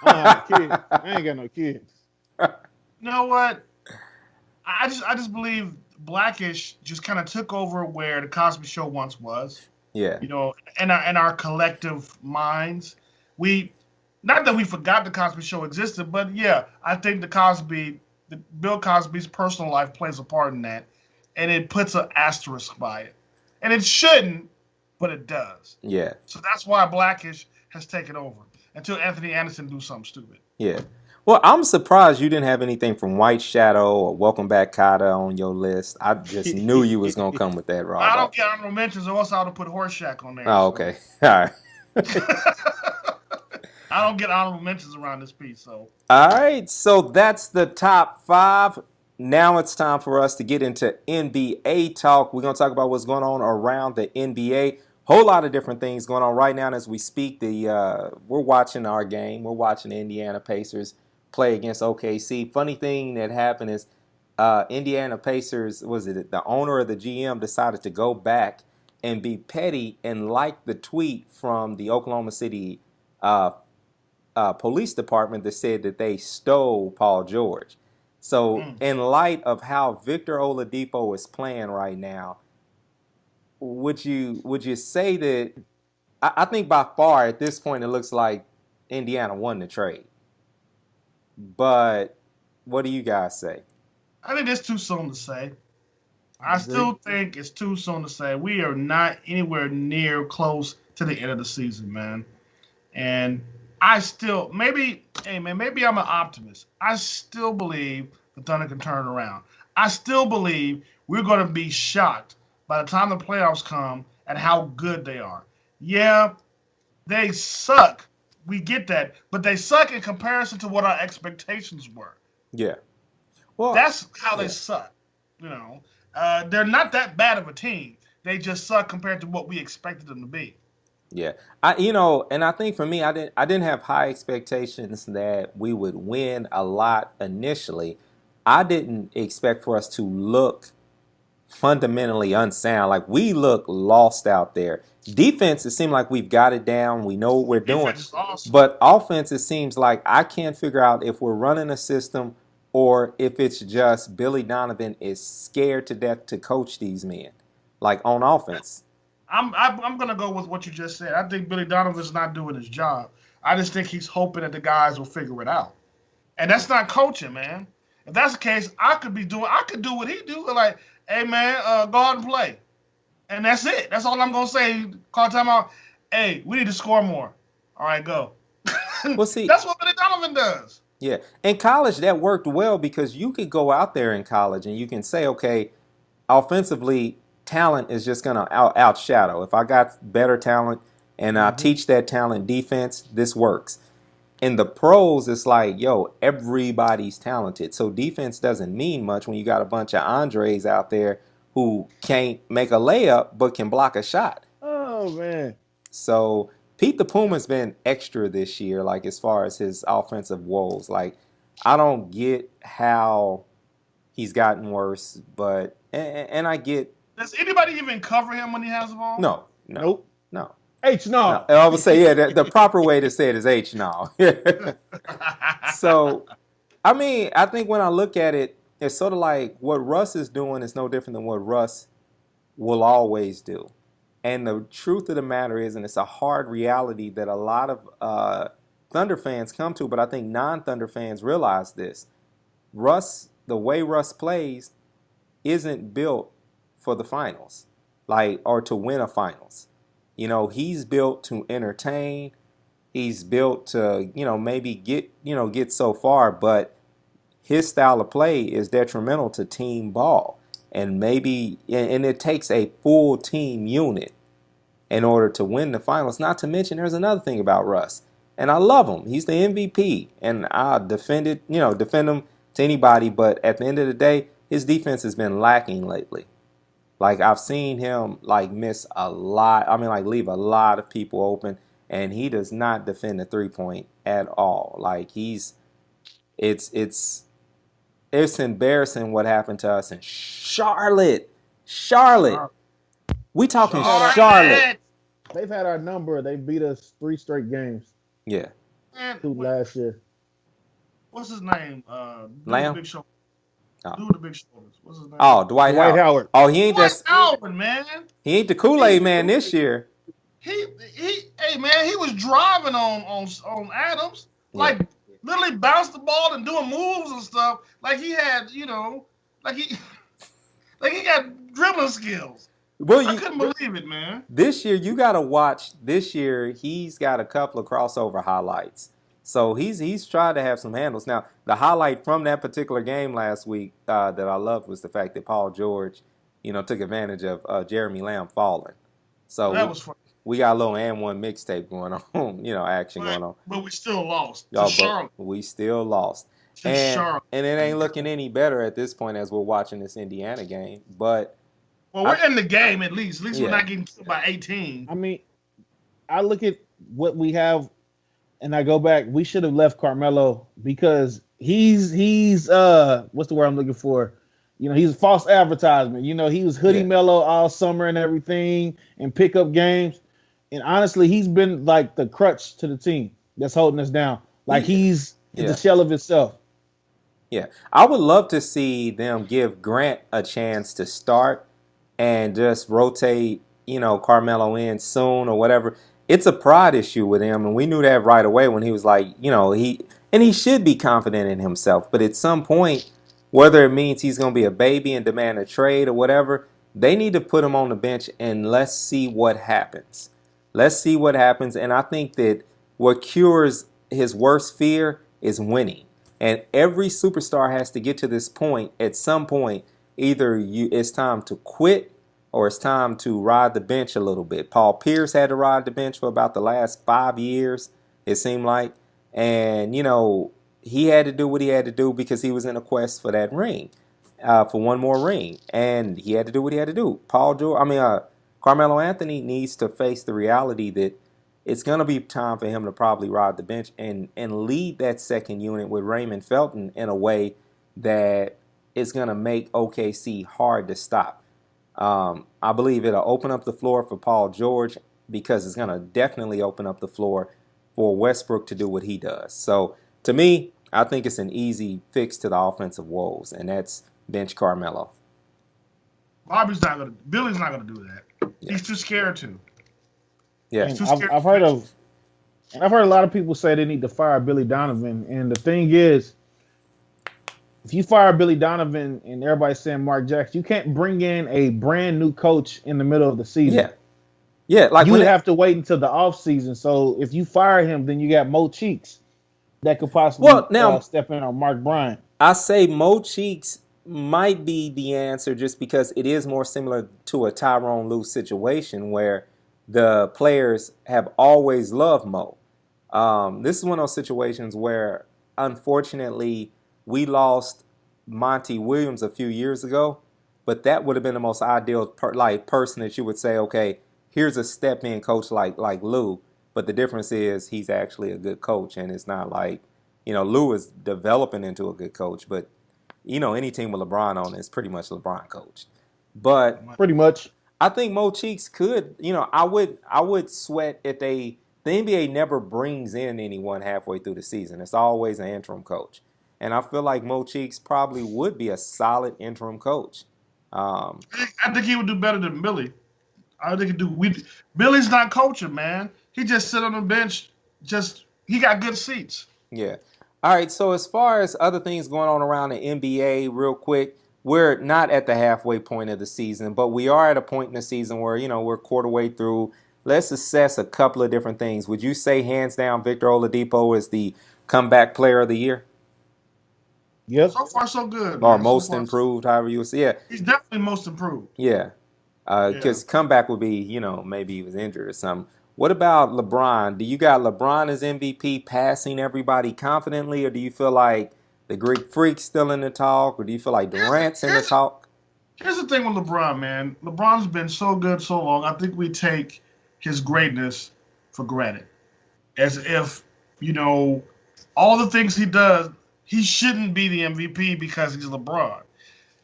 I don't have kids. I ain't got no kids. You know what? I just believe Blackish just kind of took over where the Cosby Show once was. Yeah. In our collective minds, we not that we forgot the Cosby Show existed, but yeah, I think the Bill Cosby's personal life plays a part in that, and it puts an asterisk by it, and it shouldn't, but it does. Yeah. So that's why Blackish has taken over until Anthony Anderson do something stupid. Yeah. Well, I'm surprised you didn't have anything from White Shadow or Welcome Back, Kotter on your list. I just knew you was gonna come with that, I Rob. don't get honorable mentions, or else I would have put Horseshack on there. Oh, So. okay. All right. I don't get honorable mentions around this piece, so. All right. So that's the top 5. Now it's time for us to get into NBA talk. We're gonna talk about what's going on around the NBA. Whole lot of different things going on right now as we speak. We're watching our game. We're watching the Indiana Pacers play against OKC. Funny thing that happened is Indiana Pacers, was it the owner or the GM, decided to go back and be petty and like the tweet from the Oklahoma City uh, police department that said that they stole Paul George. So in light of how Victor Oladipo is playing right now, would you say that I think by far at this point it looks like Indiana won the trade? But what do you guys say? I think it's too soon to say. I still think it's too soon to say. We are not anywhere near close to the end of the season, man. And maybe I'm an optimist. I still believe the Thunder can turn around. I still believe we're going to be shocked by the time the playoffs come at how good they are. Yeah, they suck. We get that. But they suck in comparison to what our expectations were. Yeah. Well, That's how they suck. They're not that bad of a team. They just suck compared to what we expected them to be. Yeah, and I think for me, I didn't have high expectations that we would win a lot initially. I didn't expect for us to look fundamentally unsound. Like we look lost out there. Defense, it seemed like we've got it down. We know what we're doing. Defense is awesome. But offense, it seems like I can't figure out if we're running a system or if it's just Billy Donovan is scared to death to coach these men, like on offense. I'm gonna go with what you just said. I think Billy Donovan's not doing his job. I just think he's hoping that the guys will figure it out, and that's not coaching, man. If that's the case, I could do what he do. Like, hey man, go out and play, and that's it. That's all I'm gonna say. Call timeout. Hey, we need to score more. All right, go. Well, see, That's what Billy Donovan does. yeah, in college that worked well because you could go out there in college and you can say, okay, offensively, talent is just going to outshadow. If I got better talent and I Mm-hmm. teach that talent defense, this works. In the pros, it's like, yo, everybody's talented. So defense doesn't mean much when you got a bunch of Andres out there who can't make a layup but can block a shot. Oh man. So Pete the Puma's been extra this year, like as far as his offensive woes. Like I don't get how he's gotten worse, but and I get Does anybody even cover him when he has the ball? no, no, Nope. no, H no. no. I would say yeah, the proper way to say it is H now. So I mean, I think when I look at it, it's sort of like what Russ is doing is no different than what Russ will always do. And the truth of the matter is, and it's a hard reality that a lot of Thunder fans come to, but I think non-Thunder fans realize this. Russ, the way Russ plays, isn't built for the finals, like or to win a finals. He's built to entertain. He's built to, maybe get so far, but his style of play is detrimental to team ball. And it takes a full team unit in order to win the finals. Not to mention, there's another thing about Russ, and I love him. He's the MVP, and I defend him to anybody. But at the end of the day, his defense has been lacking lately. Like I've seen him like miss a lot. I mean, like leave a lot of people open, and he does not defend the 3-point at all. Like it's it's it's embarrassing what happened to us in Charlotte. Charlotte. We talking Charlotte. Charlotte. They've had our number. They beat us 3 straight games. Yeah. Man, Two last year. what's his name? Dude with the Lamb. big shoulders. Oh, Dude with the big shoulders. What's his name? oh Dwight Dwight Howard. Howard. Oh, he ain't Dwight just Howard, man. he ain't the Kool-Aid man this year. He, hey man, he was driving on Adams, Yeah. like literally bounced the ball and doing moves and stuff. Like he had, like he, like he got dribbling skills. Well, I couldn't believe it, man. this year you got to watch. This year he's got a couple of crossover highlights. So he's tried to have some handles. Now the highlight from that particular game last week that I loved was the fact that Paul George, took advantage of Jeremy Lamb falling. So That was fun. we got a little and one mixtape going on, action going on. But we still lost to Y'all, Charlotte. but we still lost. To And Charlotte. and it ain't looking any better at this point as we're watching this Indiana game. But Well, we're in the game at least. At least Yeah. we're not getting killed by 18. I mean, I look at what we have and I go back, we should have left Carmelo because he's what's the word I'm looking for? He's a false advertisement. He was hoodie Yeah. mellow all summer and everything and pick up games. And honestly, he's been like the crutch to the team that's holding us down. Like he's Yeah. the shell of himself. yeah, I would love to see them give Grant a chance to start and just rotate, Carmelo in soon or whatever. It's a pride issue with him, and we knew that right away when he was like, he should be confident in himself. But at some point, whether it means he's going to be a baby and demand a trade or whatever, they need to put him on the bench and let's see what happens. Let's see what happens. And I think that what cures his worst fear is winning. And every superstar has to get to this point at some point. Either it's time to quit or it's time to ride the bench a little bit. Paul Pierce had to ride the bench for about the last 5 years, it seemed like. And, he had to do what he had to do because he was in a quest for that ring, for one more ring. And he had to do what he had to do. Carmelo Anthony needs to face the reality that it's going to be time for him to probably ride the bench and lead that second unit with Raymond Felton in a way that is going to make OKC hard to stop. I believe it'll open up the floor for Paul George because it's going to definitely open up the floor for Westbrook to do what he does. So to me, I think it's an easy fix to the offensive woes, and that's bench Carmelo. Billy's not gonna do that. Yeah. He's too scared to. Yeah, I've heard a lot of people say they need to fire Billy Donovan, and the thing is, if you fire Billy Donovan and everybody's saying Mark Jackson, you can't bring in a brand new coach in the middle of the season. Yeah, like you would have to wait until the off season. So if you fire him, then you got Mo Cheeks that could possibly step in on Mark Bryant. I say Mo Cheeks might be the answer just because it is more similar to a Tyronn Lue situation where the players have always loved Mo. This is one of those situations where, unfortunately, we lost Monty Williams a few years ago, but that would have been the most ideal person that you would say, okay, here's a step-in coach like Lue, but the difference is he's actually a good coach, and it's not like, Lue is developing into a good coach, but any team with LeBron on it is pretty much LeBron coached. But pretty much, I think Mo Cheeks could. I would sweat if the NBA never brings in anyone halfway through the season. It's always an interim coach, and I feel like Mo Cheeks probably would be a solid interim coach. I think he would do better than Billy. I think he'd do. Billy's not coaching, man. He just sit on the bench. He got good seats. Yeah. All right, so as far as other things going on around the NBA, real quick, we're not at the halfway point of the season, but we are at a point in the season where, we're quarter way through. Let's assess a couple of different things. Would you say, hands down, Victor Oladipo is the comeback player of the year? Yes. So far, so good. Or most improved, however you would say. Yeah. He's definitely most improved. Yeah. Because comeback would be, maybe he was injured or something. What about LeBron? Do you got LeBron as MVP passing everybody confidently, or do you feel like the Greek Freak's still in the talk, or do you feel like Durant's in the talk? Here's the thing with LeBron, man. LeBron's been so good so long. I think we take his greatness for granted. As if, all the things he does, he shouldn't be the MVP because he's LeBron.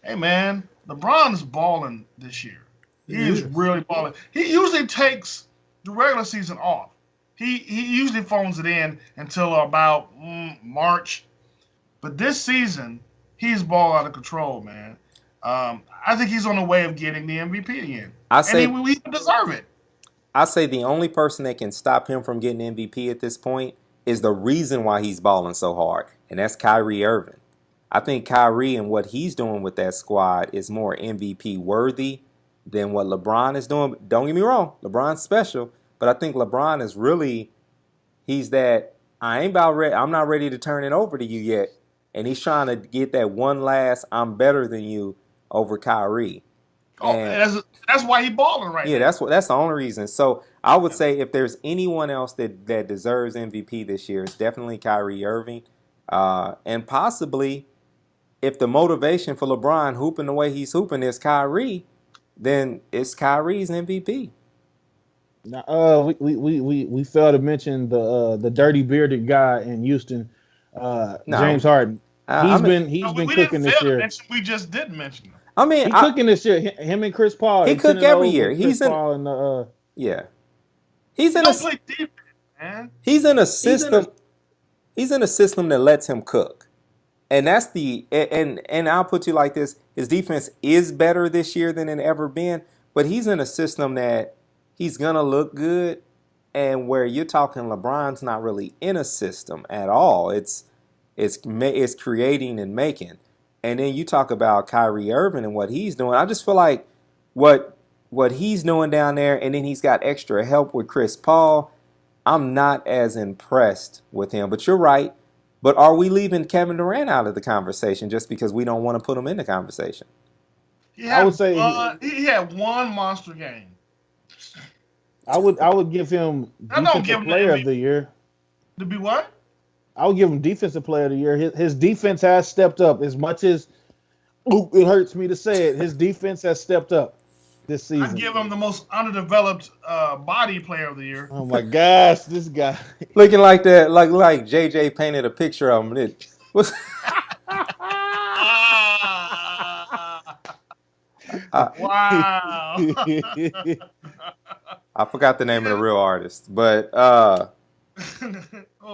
Hey, man, LeBron's balling this year. He is really balling. He usually takes the regular season off. He usually phones it in until about March. But this season, he's ball out of control, man. I think he's on the way of getting the MVP again. And we deserve it. I say the only person that can stop him from getting MVP at this point is the reason why he's balling so hard, and that's Kyrie Irving. I think Kyrie and what he's doing with that squad is more MVP worthy than what LeBron is doing. Don't get me wrong, LeBron's special, but I think LeBron is really, he's that, I'm not ready to turn it over to you yet, and he's trying to get that one last I'm better than you over Kyrie. That's why he's balling right now. Yeah, that's the only reason. So I would say if there's anyone else that deserves MVP this year, it's definitely Kyrie Irving. And possibly if the motivation for LeBron hooping the way he's hooping is Kyrie, then it's Kyrie's MVP. Now, we failed to mention the dirty bearded guy in Houston, James Harden. He's been cooking this year. We just didn't mention him. I mean, he's cooking this year. Him and Chris Paul. He cook every year. He's in. Yeah. He's in play defense, man. He's in a system. He's in a system that lets him cook, and that's and I'll put you like this: his defense is better this year than it ever been, but he's in a system that he's gonna look good, and where you're talking LeBron's not really in a system at all. It's creating and making. And then you talk about Kyrie Irving and what he's doing. I just feel like what he's doing down there, and then he's got extra help with Chris Paul. I'm not as impressed with him. But you're right. But are we leaving Kevin Durant out of the conversation just because we don't want to put him in the conversation? I would say he had one monster game. I would give him defensive player of the year. To be what? I would give him defensive player of the year. His defense has stepped up as much as it hurts me to say it. His defense has stepped up. this I'd season. give him the most underdeveloped body player of the year. Oh my gosh, this guy. Looking like that, like JJ painted a picture of him. It was Ah, I, wow. I forgot the name of the Yeah. real artist, but Oh,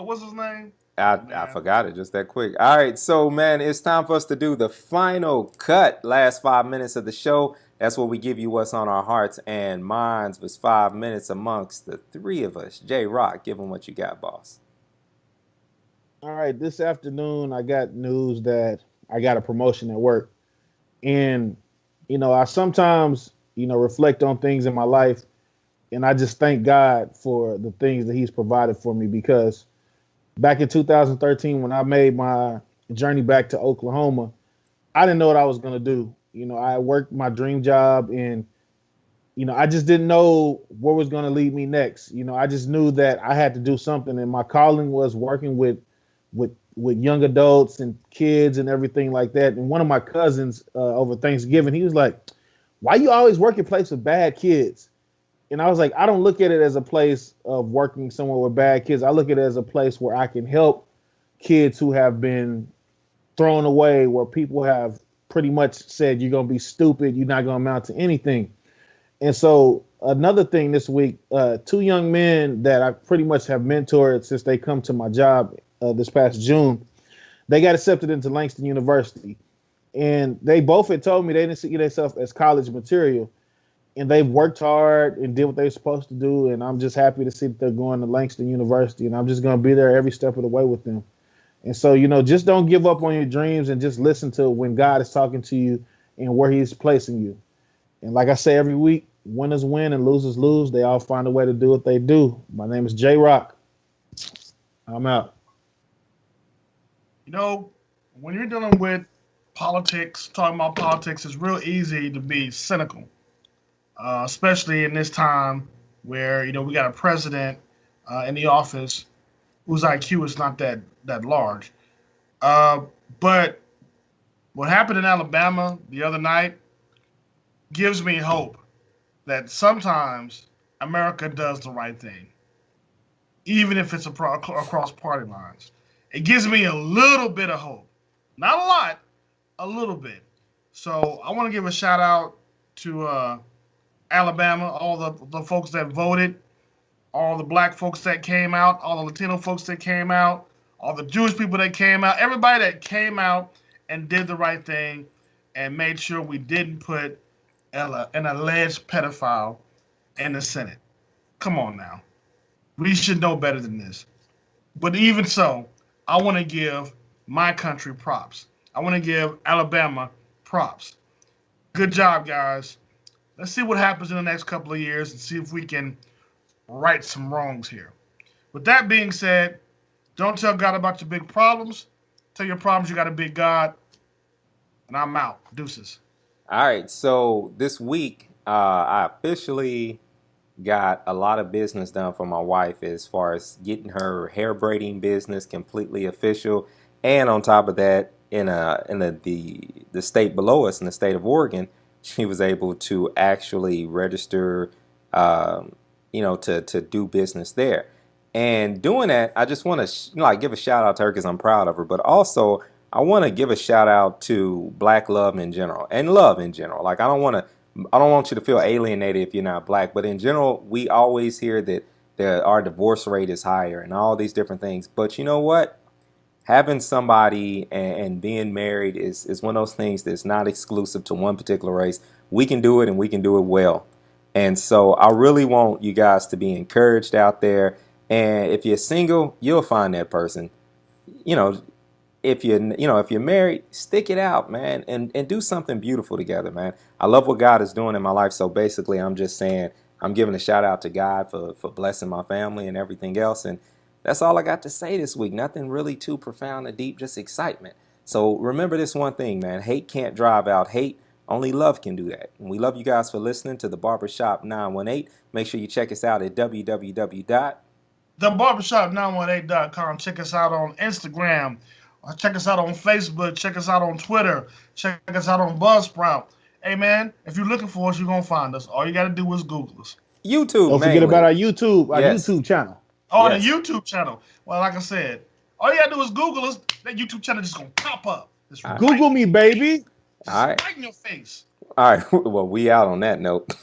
what's his name? I Oh I man. forgot it just that quick. All right, so man, it's time for us to do the final cut. Last 5 minutes of the show. That's where we give you what's on our hearts and minds. Was 5 minutes amongst the three of us. J Rock, give them what you got, boss. All right, this afternoon I got news that I got a promotion at work. And, I sometimes, reflect on things in my life and I just thank God for the things that He's provided for me because back in 2013, when I made my journey back to Oklahoma, I didn't know what I was going to do. I worked my dream job and, I just didn't know what was going to lead me next. I just knew that I had to do something and my calling was working with young adults and kids and everything like that. And one of my cousins over Thanksgiving, he was like, "Why you always work in place with bad kids?" And I was like, I don't look at it as a place of working somewhere with bad kids. I look at it as a place where I can help kids who have been thrown away, where people have pretty much said, "You're going to be stupid. You're not going to amount to anything." And so another thing this week, two young men that I pretty much have mentored since they come to my job this past June, they got accepted into Langston University. And they both had told me they didn't see themselves as college material. And they've worked hard and did what they're supposed to do. And I'm just happy to see that they're going to Langston University. And I'm just going to be there every step of the way with them. And so, just don't give up on your dreams and just listen to when God is talking to you and where He's placing you. And like I say every week, winners win and losers lose. They all find a way to do what they do. My name is J Rock. I'm out. When you're dealing with politics, talking about politics, it's real easy to be cynical, especially in this time where we got a president in the office whose IQ is not that large. Uh, but what happened in Alabama the other night gives me hope that sometimes America does the right thing, even if it's across party lines. It gives me a little bit of hope, not a lot, a little bit. So I want to give a shout out to Alabama, all the folks that voted, all the black folks that came out, all the Latino folks that came out, all the Jewish people that came out, everybody that came out and did the right thing and made sure we didn't put an alleged pedophile in the Senate. Come on now. We should know better than this. But even so, I want to give my country props. I want to give Alabama props. Good job, guys. Let's see what happens in the next couple of years and see if we can right some wrongs here. With that being said, don't tell God about your big problems. Tell your problems you got a big God. And I'm out. Deuces. All right, so this week I officially got a lot of business done for my wife as far as getting her hair braiding business completely official, and on top of that, in the state below us, in the state of Oregon, she was able to actually register, to do business there. And doing that, I just want to give a shout out to her because I'm proud of her, but also I want to give a shout out to Black love in general and love in general. Like I don't want you to feel alienated if you're not black, but in general, we always hear that our divorce rate is higher and all these different things. But you know what? Having somebody and being married is one of those things that's not exclusive to one particular race. We can do it and we can do it well. And so I really want you guys to be encouraged out there. And if you're single, you'll find that person. You know, if you're married, stick it out, man, and do something beautiful together, man. I love what God is doing in my life. So basically, I'm just saying I'm giving a shout out to God for blessing my family and everything else. And that's all I got to say this week. Nothing really too profound or deep, just excitement. So remember this one thing, man. Hate can't drive out hate. Only love can do that. And we love you guys for listening to the Barbershop 918. Make sure you check us out at www. TheBarbershop918.com. Check us out on Instagram. Check us out on Facebook. Check us out on Twitter. Check us out on Buzzsprout. Hey, man, if you're looking for us, you're going to find us. All you got to do is Google us. YouTube Don't forget mainly. about our YouTube Yes. channel. Oh, Yes. the YouTube channel. Well, like I said, all you got to do is Google us. That YouTube channel just going to pop up. It's All right. Google me, baby. Just All right. right in your face. All right. Well, we out on that note.